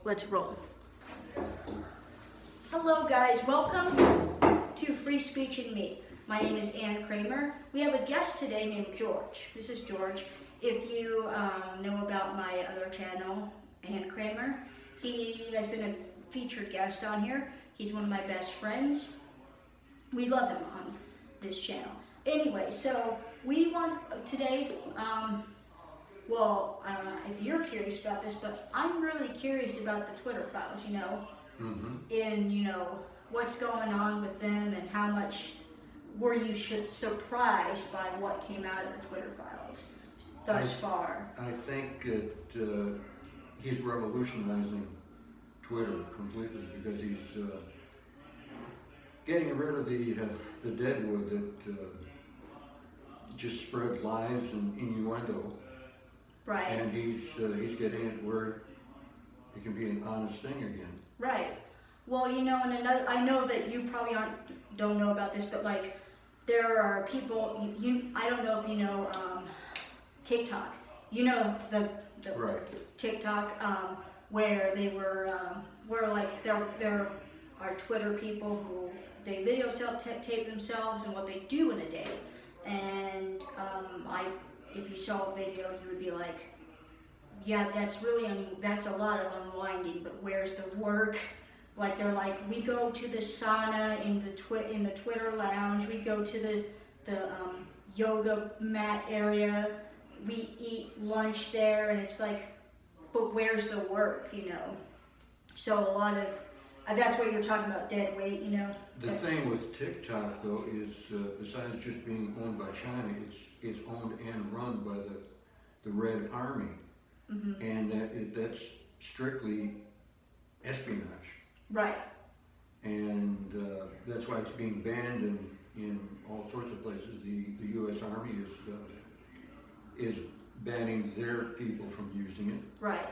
Let's roll. Hello guys, welcome to Free Speech and Me. My name is Ann Kramer. We have a guest today named George. This is George. If you know about my other channel, Ann Kramer, he has been a featured guest on here. He's one of my best friends. We love him on this channel. Anyway, so we want today, well, I don't know if you're curious about this, but I'm really curious about the Twitter files, you know, and, you know, what's going on with them and how much were you surprised by what came out of the Twitter files thus far? I think that he's revolutionizing Twitter completely because he's getting rid of the deadwood that just spread lies and innuendo. Right. And he's getting it where it can be an honest thing again. Right. Well, you know, and another, I know that you probably don't know about this, but like there are people, I don't know if you know TikTok. You know the Right. TikTok where they were where like there are Twitter people who they video tape themselves and what they do in a day. And if you saw a video, you would be like, yeah, that's a lot of unwinding, but where's the work? Like they're like, we go to the sauna in the Twitter lounge, we go to the yoga mat area, we eat lunch there, and it's like, but where's the work, you know? So a lot of, that's what you're talking about, dead weight, you know? The thing with TikTok though is, besides just being owned by China, it's owned and run by the Red Army. Mm-hmm. And that's strictly espionage. Right. And that's why it's being banned in all sorts of places. The U.S. Army is banning their people from using it. Right.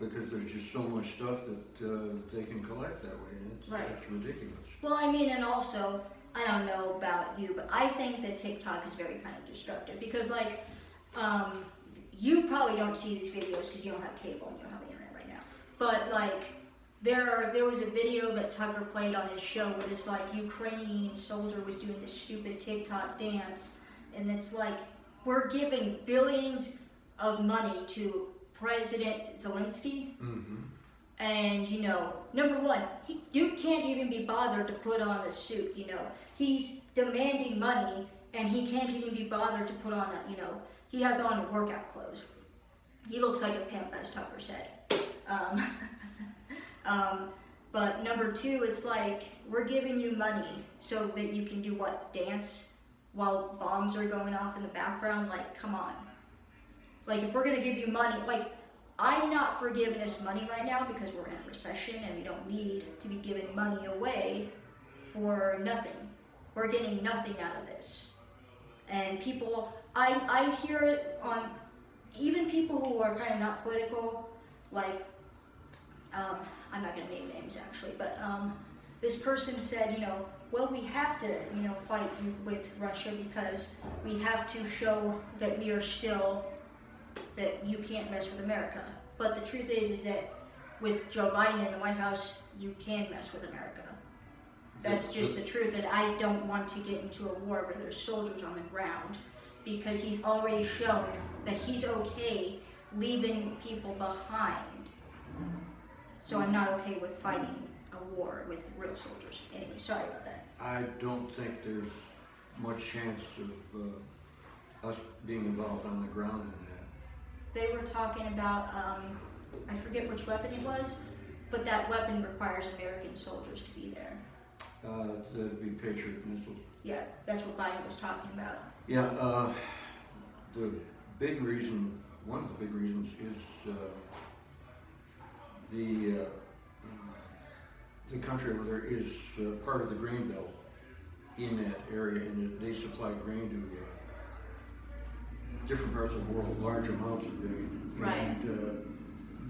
Because there's just so much stuff that they can collect that way. It's ridiculous. Well, I mean, and also, I don't know about you, but I think that TikTok is very kind of destructive because, like, you probably don't see these videos because you don't have cable and you don't have internet right now. But like, there was a video that Tucker played on his show where this like Ukrainian soldier was doing this stupid TikTok dance, and it's like we're giving billions of money to President Zelensky, and you know, number one, dude can't even be bothered to put on a suit. You know, he's demanding money, and he can't even be bothered to put on a, you know. He has on workout clothes. He looks like a pimp, as Tucker said. But number two, it's like, we're giving you money so that you can do what? Dance while bombs are going off in the background? Like, come on. Like, if we're gonna give you money, like, I'm not for giving us money right now because we're in a recession and we don't need to be giving money away for nothing. We're getting nothing out of this. And people, I hear it on, even people who are kind of not political, like, I'm not going to name names actually, but this person said, you know, well, we have to, you know, fight with Russia because we have to show that we are still, that you can't mess with America. But the truth is that with Joe Biden in the White House, you can mess with America. That's just the truth, and I don't want to get into a war where there's soldiers on the ground because he's already shown that he's okay leaving people behind. So I'm not okay with fighting a war with real soldiers. Anyway, sorry about that. I don't think there's much chance of us being involved on the ground in that. They were talking about, I forget which weapon it was, but that weapon requires American soldiers to be there. That'd be Patriot missiles. Yeah, that's what Biden was talking about. Yeah, the big reason, one of the big reasons is the country over there is part of the grain belt in that area, and they supply grain to different parts of the world, large amounts of grain. Right. And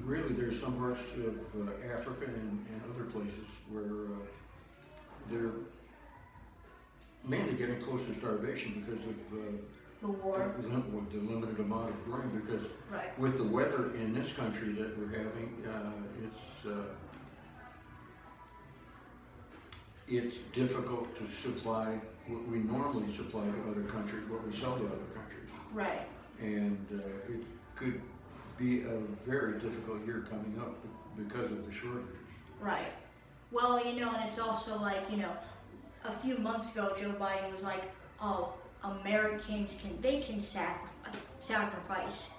really there's some parts of Africa and other places where they're mainly getting close to starvation because of The war. the limited amount of grain. Because Right. with the weather in this country that we're having, it's difficult to supply what we normally supply to other countries, what we sell to other countries. Right. And it could be a very difficult year coming up because of the shortages. Right. Well, you know, and it's also like, you know, a few months ago, Joe Biden was like, "Oh, Americans can sacrifice.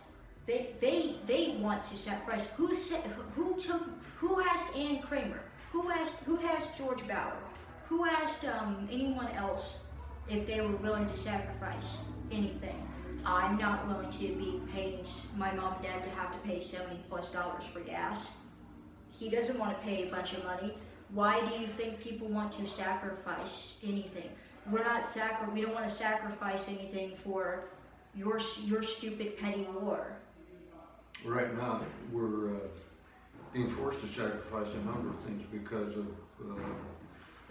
They want to sacrifice." Who asked Ann Kramer? Who asked George Bauer? Who asked anyone else if they were willing to sacrifice anything? I'm not willing to be paying my mom and dad to have to pay $70+ for gas. He doesn't want to pay a bunch of money. Why do you think people want to sacrifice anything? We don't want to sacrifice anything for your stupid petty war. Right now, we're being forced to sacrifice a number of things because of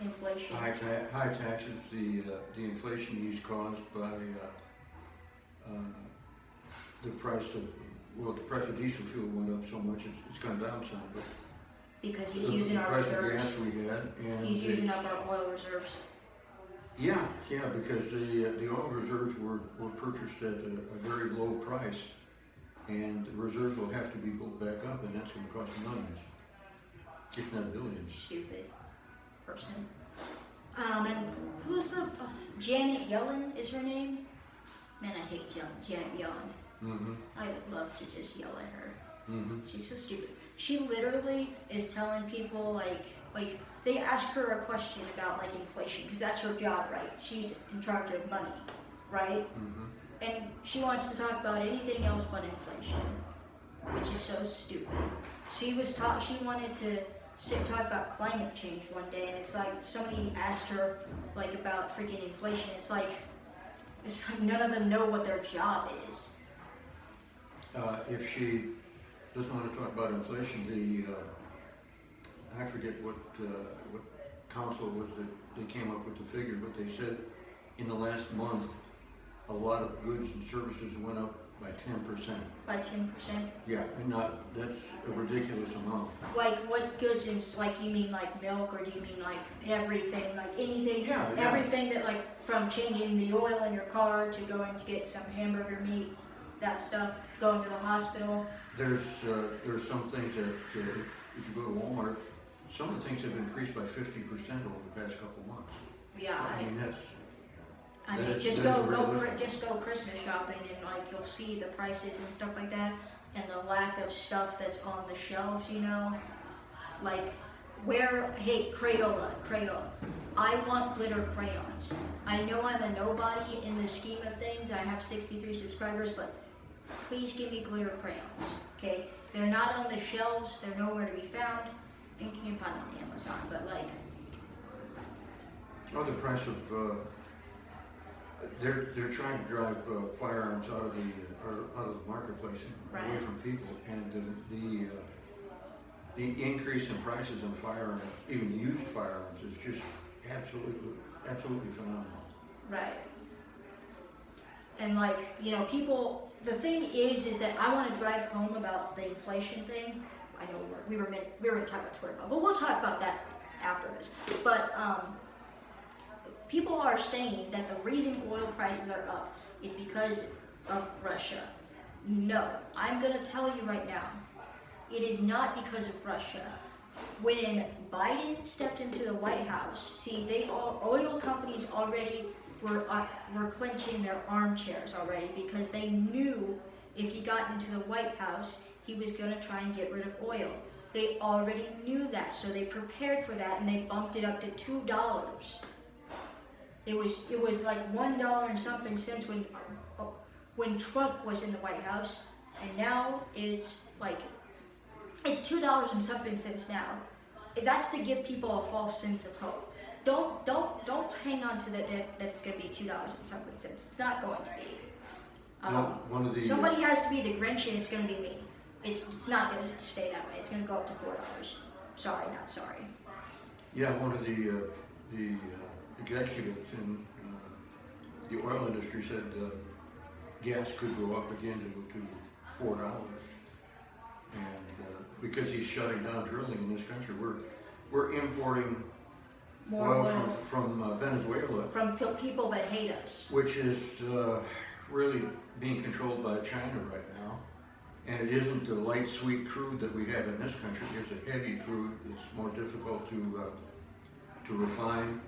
Inflation. high taxes, the inflation he's caused by the price of diesel fuel went up so much, it's gone down some, but Because he's using our price of reserves. gas we had, and He's using up our oil reserves. Yeah, because the oil reserves were purchased at a very low price, and the reserves will have to be built back up, and that's going to cost millions, if not billions. Stupid person. And who's the Janet Yellen is her name? Man, I hate Janet Yellen. Mm-hmm. I would love to just yell at her. Mm-hmm. She's so stupid. She literally is telling people like they ask her a question about like inflation because that's her job, right? She's in charge of money, right? Mm-hmm. And she wants to talk about anything else but inflation, which is so stupid. She wanted to talk about climate change one day, and it's like somebody asked her like about freaking inflation. It's like none of them know what their job is. If she doesn't want to talk about inflation, I forget what council was that they came up with the figure, but they said in the last month, a lot of goods and services went up by 10%. By 10%. Yeah, and that's a ridiculous amount. Like what goods and like you mean like milk, or do you mean like everything, like anything? Yeah. Everything that like from changing the oil in your car to going to get some hamburger meat, that stuff, going to the hospital. There's some things that if you go to Walmart, some of the things have increased by 50% over the past couple months. Yeah. I mean Just go Christmas shopping and like you'll see the prices and stuff like that, and the lack of stuff that's on the shelves, you know, like Crayola. I want glitter crayons. I know I'm a nobody in the scheme of things. I have 63 subscribers, but please give me glitter crayons, okay? They're not on the shelves. They're nowhere to be found. I think you can find them on Amazon, but like. Oh, the price of they're trying to drive firearms out of the marketplace and away from people, and the increase in prices on firearms, even used firearms, is just absolutely phenomenal. Right. And like, you know, people, the thing is that I want to drive home about the inflation thing. I know we were going to talk about Twitter, but we'll talk about that after this. But people are saying that the reason oil prices are up is because of Russia. No, I'm going to tell you right now, it is not because of Russia. When Biden stepped into the White House, oil companies already were clenching their armchairs already because they knew if he got into the White House, he was going to try and get rid of oil. They already knew that, so they prepared for that, and they bumped it up to $2. It was like $1 and something cents when Trump was in the White House, and now it's $2 and something cents now. That's to give people a false sense of hope. Don't hang on to that it's going to be $2 and something cents. It's not going to be. Somebody has to be the Grinch, and it's going to be me. It's not going to stay that way. It's going to go up to $4. Sorry, not sorry. Yeah, one of the executives in the oil industry said gas could go up again to $4, and because he's shutting down drilling in this country, we're importing more oil oil from Venezuela, from people that hate us. which is really being controlled by China right now. And it isn't the light sweet crude that we have in this country. It's a heavy crude. It's more difficult to refine,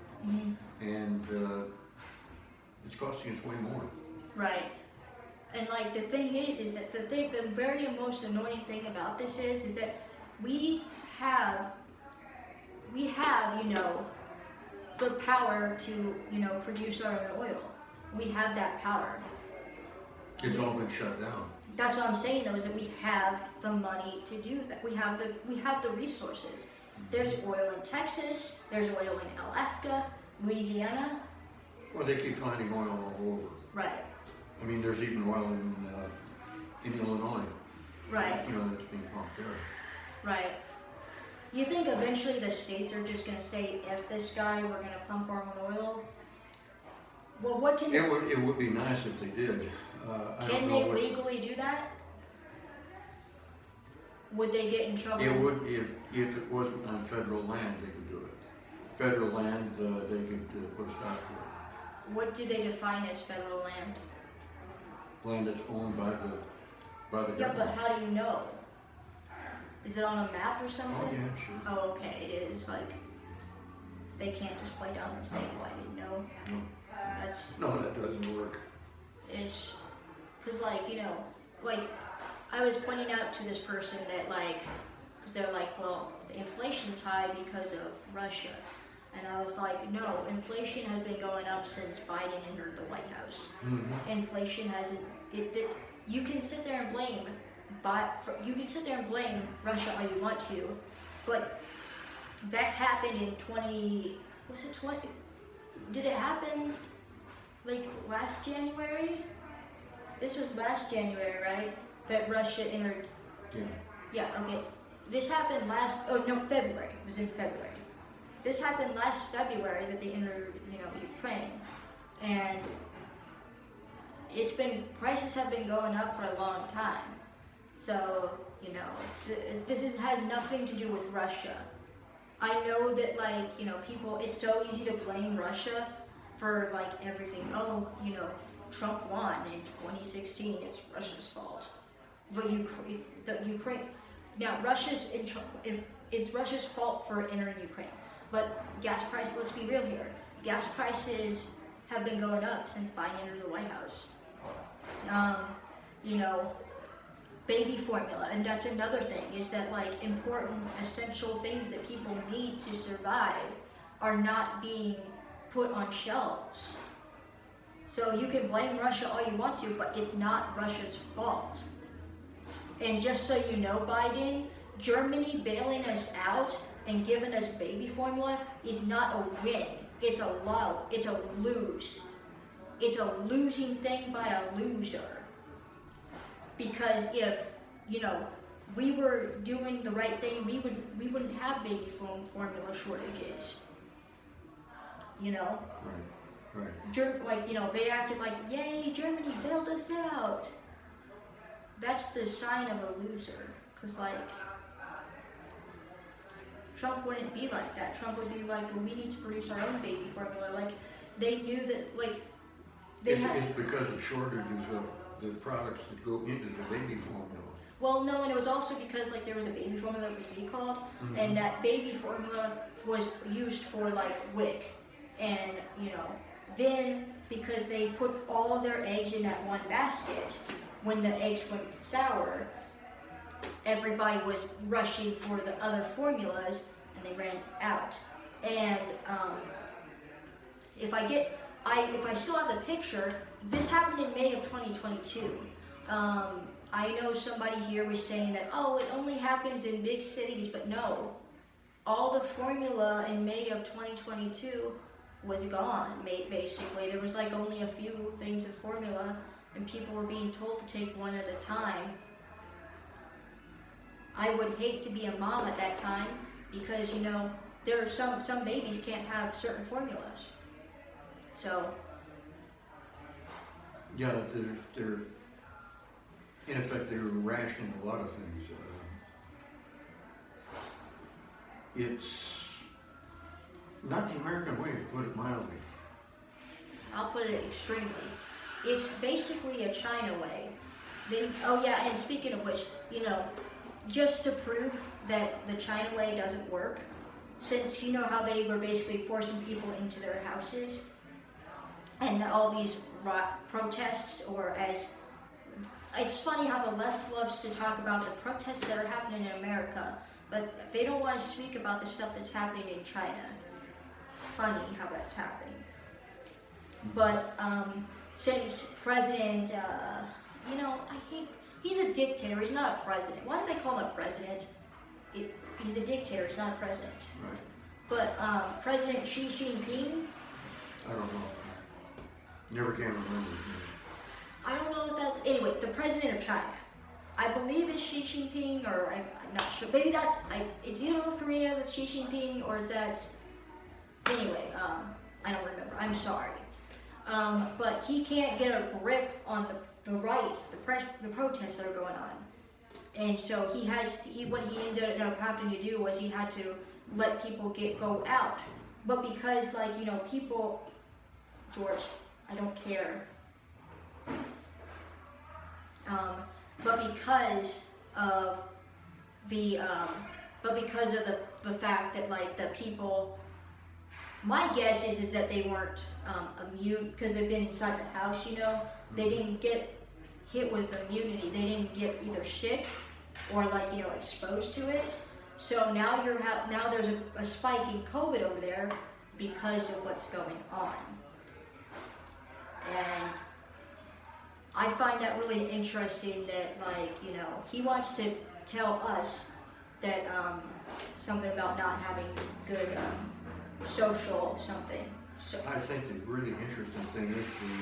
and it's costing us way more. Right. And like the thing is that the very most annoying thing about this is that we have, you know, the power to, you know, produce our own oil. We have that power. It's all been shut down. That's what I'm saying though, is that we have the money to do that. We have the resources. There's oil in Texas, there's oil in Alaska, Louisiana. Well, they keep finding oil all over. Right. I mean, there's even oil in Illinois. Right. You know, that's being pumped there. Right. You think eventually the states are just going to say, F this guy, we're going to pump our own oil? Well, what can... It would be nice if they did. I Can don't they know what, legally do that? Would they get in trouble? it would, if it wasn't on federal land, they could do it. Federal land, they could put a stop to it. What do they define as federal land? Land that's owned by the Yeah, government. but how do you know? Is it on a map or Oh, something? yeah, sure. Oh, okay, it is. Like, they can't just play down and say, well, I didn't know. No. That's, No, that doesn't work. it's, because, like, you know, like, I was pointing out to this person that, like, because they're like, well, the inflation's high because of Russia. And I was like, no, inflation has been going up since Biden entered the White House. Mm-hmm. Inflation hasn't, you can sit there and blame, you can sit there and blame Russia all you want to, but that happened in did it happen like last January? This was last January, right? That Russia entered. Yeah. Yeah, okay. This happened February. It was in February. This happened last February that they entered, you know, Ukraine. And prices have been going up for a long time. So, you know, has nothing to do with Russia. I know that, like, you know, it's so easy to blame Russia for, like, everything. Oh, you know, Trump won in 2016, it's Russia's fault. But Ukraine, now it's Russia's fault for entering Ukraine. But gas prices, let's be real here, gas prices have been going up since Biden entered the White House. You know, baby formula, and that's another thing, is that, like, important, essential things that people need to survive are not being put on shelves. So you can blame Russia all you want to, but it's not Russia's fault. And just so you know, Biden, Germany bailing us out and giving us baby formula is not a win. It's a lose. It's a losing thing by a loser. Because if, you know, we were doing the right thing, we wouldn't have baby formula shortages. You know? Right. Like, you know, they acted like, yay, Germany bailed us out. That's the sign of a loser. Because, like, Trump wouldn't be like that. Trump would be like, well, we need to produce our own baby formula. Like, they knew that, like, It's because of shortages of the products that go into the baby formula. Well, no, and it was also because, like, there was a baby formula that was recalled, Mm-hmm. and that baby formula was used for, like, WIC. And, you know, then, because they put all their eggs in that one basket, when the eggs went sour, everybody was rushing for the other formulas, and they ran out. And if I still have the picture, this happened in May of 2022. I know somebody here was saying that, oh, it only happens in big cities, but no. All the formula in May of 2022 was gone, basically. There was, like, only a few things of formula, and people were being told to take one at a time. I would hate to be a mom at that time, because, you know, there are some babies can't have certain formulas. So, Yeah, they're in effect, they're rationing a lot of things. not the American way, to put it mildly. I'll put it extremely. It's basically a China way. Oh yeah, and speaking of which, you know, just to prove that the China way doesn't work, since you know how they were basically forcing people into their houses, and all these protests, or as it's funny how the left loves to talk about the protests that are happening in America, but they don't want to speak about the stuff that's happening in China. Funny how that's happening. But since President, you know, he's a dictator. He's not a president. Why do they call him a president? He's a dictator. He's not a president. Right. But President Xi Jinping, I don't know. Never can remember. I don't know if that's, anyway, the president of China. I believe it's Xi Jinping, or I'm not sure. Maybe that's, it's either North Korea that's Xi Jinping, or is that, anyway, I don't remember. I'm sorry. But he can't get a grip on the rights, the protests that are going on. And so what he ended up having to do was he had to let people go out. But because, like, you know, people, George, I don't care. But because of the fact that, like, the people, my guess is that they weren't immune because they've been inside the house, you know. They didn't get hit with immunity. They didn't get either sick or, like, you know, exposed to it. So now now there's a spike in COVID over there because of what's going on. And I find that really interesting that, like, you know, he wants to tell us that something about not having good social something. So I think the really interesting thing is the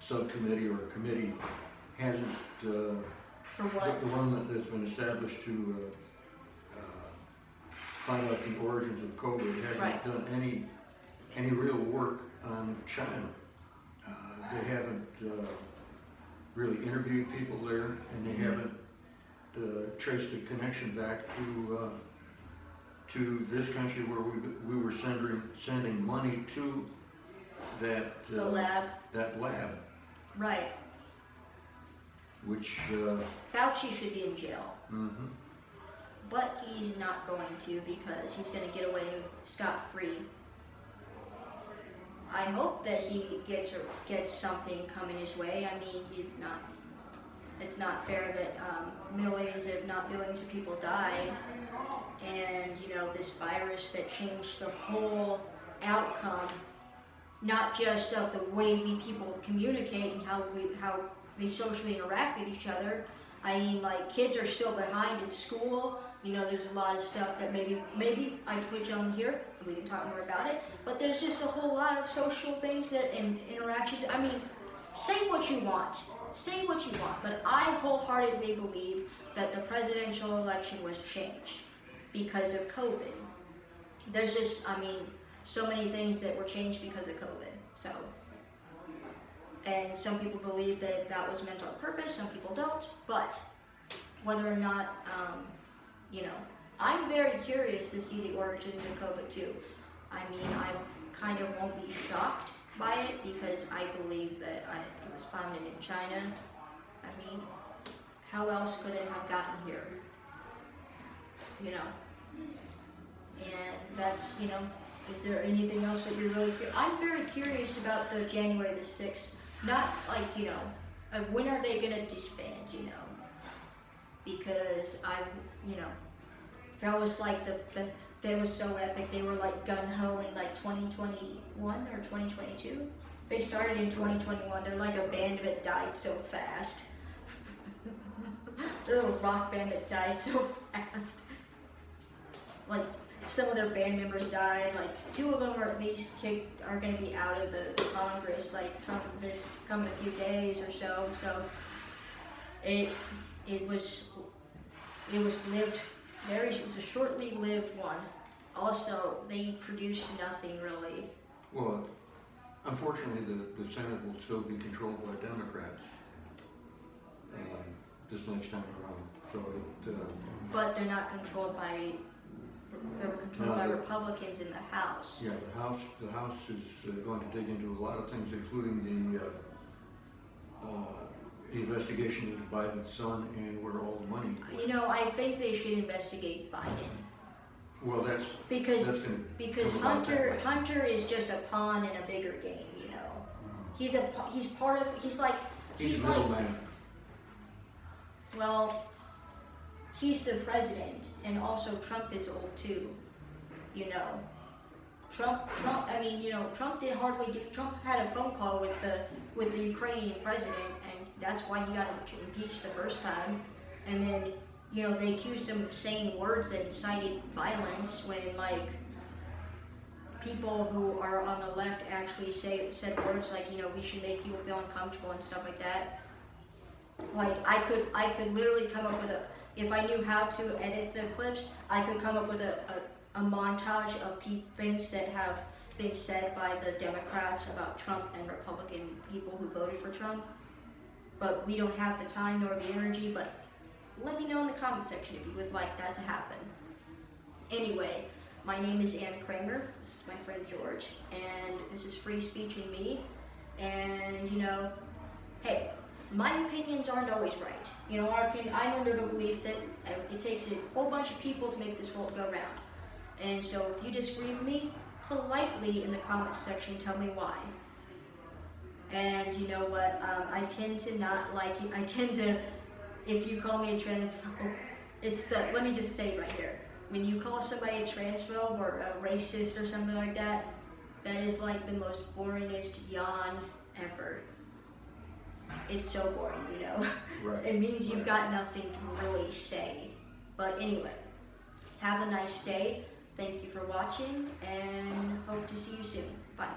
subcommittee or committee hasn't, for what? the one that's been established to find out the origins of COVID hasn't Right. done any real work on China. They haven't really interviewed people there, and they haven't traced the connection back to this country where we were sending money to that The lab. that lab, Right. which Fauci should be in jail. mhm. But he's not going to because he's going to get away scot-free. I hope that he gets something coming his way. I mean, it's not fair that millions, if not billions of people died. And, you know, this virus that changed the whole outcome, not just of the way people communicate and how they socially interact with each other. I mean, like, kids are still behind in school. You know, there's a lot of stuff that maybe I put you on here and we can talk more about it. But there's just a whole lot of social things and interactions. I mean, say what you want. Say what you want. But I wholeheartedly believe that the presidential election was changed because of COVID. There's just, I mean, so many things that were changed because of COVID. So, and some people believe that was meant on purpose, some people don't. But whether or not, you know, I'm very curious to see the origins of COVID too. I mean, I kind of won't be shocked by it because I believe that it was founded in China. I mean, how else could it have gotten here? You know, and that's, you know, is there anything else that you're really curious? I'm very curious about the January the 6th. Not like, you know, when are they going to disband, you know? Because you know, that was like they were so epic. They were like gung-ho in like 2021 or 2022. They started in 2021. They're like a band that died so fast. They're a little rock band that died so fast. Like, some of their band members died. Like, 2 of them are at least are going to be out of the Congress, like, come in a few days or so. So it was a shortly lived one. Also, they produced nothing really. Well, unfortunately, the Senate will still be controlled by Democrats this next time around. So But they're not controlled by They were controlled Now by the- Republicans in the House. Yeah, the House is going to dig into a lot of things, including the investigation into Biden's son and where all the money went. You know, I think they should investigate Biden Well, that's because gonna because come about that way. Hunter is just a pawn in a bigger game. You know, he's part of he's like He's a like middleman. well, he's the president, and also Trump is old too. You know, Trump. I mean, you know, Trump had a phone call with the Ukrainian president, and that's why he got impeached the first time. And then, you know, they accused him of saying words that incited violence when, like, people who are on the left actually said words like, you know, we should make people feel uncomfortable and stuff like that. Like, I could literally come up with if I knew how to edit the clips, I could come up with a montage of things that have been said by the Democrats about Trump and Republican people who voted for Trump. But we don't have the time nor the energy, but let me know in the comment section if you would like that to happen. Anyway, my name is Ann Kramer, this is my friend George, and this is Free Speech and Me. And, you know, hey, my opinions aren't always right. You know, I'm under the belief that it takes a whole bunch of people to make this world go round. And so if you disagree with me, politely in the comment section tell me why. And you know what, I tend to not like it. I tend to, if you call me a transphobe, let me just say right here, when you call somebody a transphobe or a racist or something like that, that is like the most boringest yawn ever. It's so boring, you know. Right. It means you've got nothing to really say. But anyway, have a nice day. Thank you for watching, and hope to see you soon. Bye.